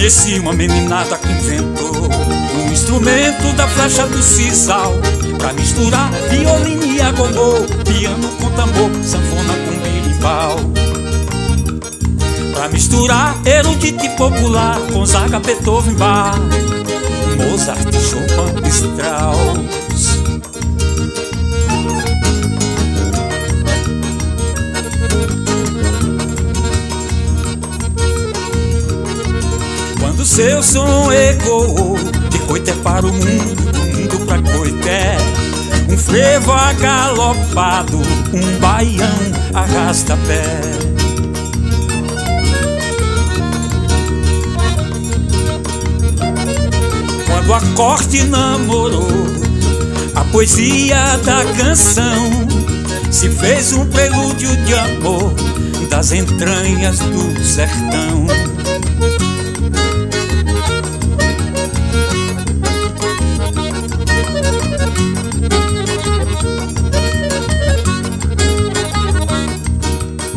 Conheci uma meninada que inventou um instrumento da flecha do sisal, pra misturar violino e agogô, piano com tambor, sanfona com berimbau, pra misturar erudito e popular, Gonzaga, Beethoven, Bach, Mozart, Chopin, Strauss. Quando seu som ecoou de Coité para o mundo, do mundo pra Coité, um frevo agalopado, um baião arrasta-pé. Quando a corte namorou a poesia da canção, se fez um prelúdio de amor das entranhas do sertão.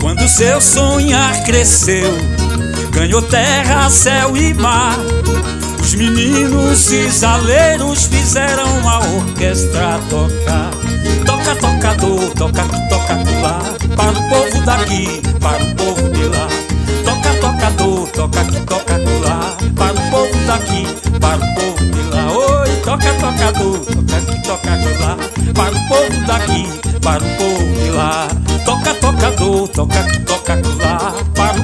Quando seu sonhar cresceu, ganhou terra, céu e mar, os meninos cisaleiros fizeram a orquestra tocar. Toca, tocador, toca aqui, toca lá, para o povo daqui, para o povo de lá. Toca, tocador, toca aqui, toca lá, para o povo daqui, para o povo de lá. Oi, toca, tocador, toca aqui, toca lá, para o povo daqui, para o povo de lá. Toca, tocador, toca aqui, toca lá, para o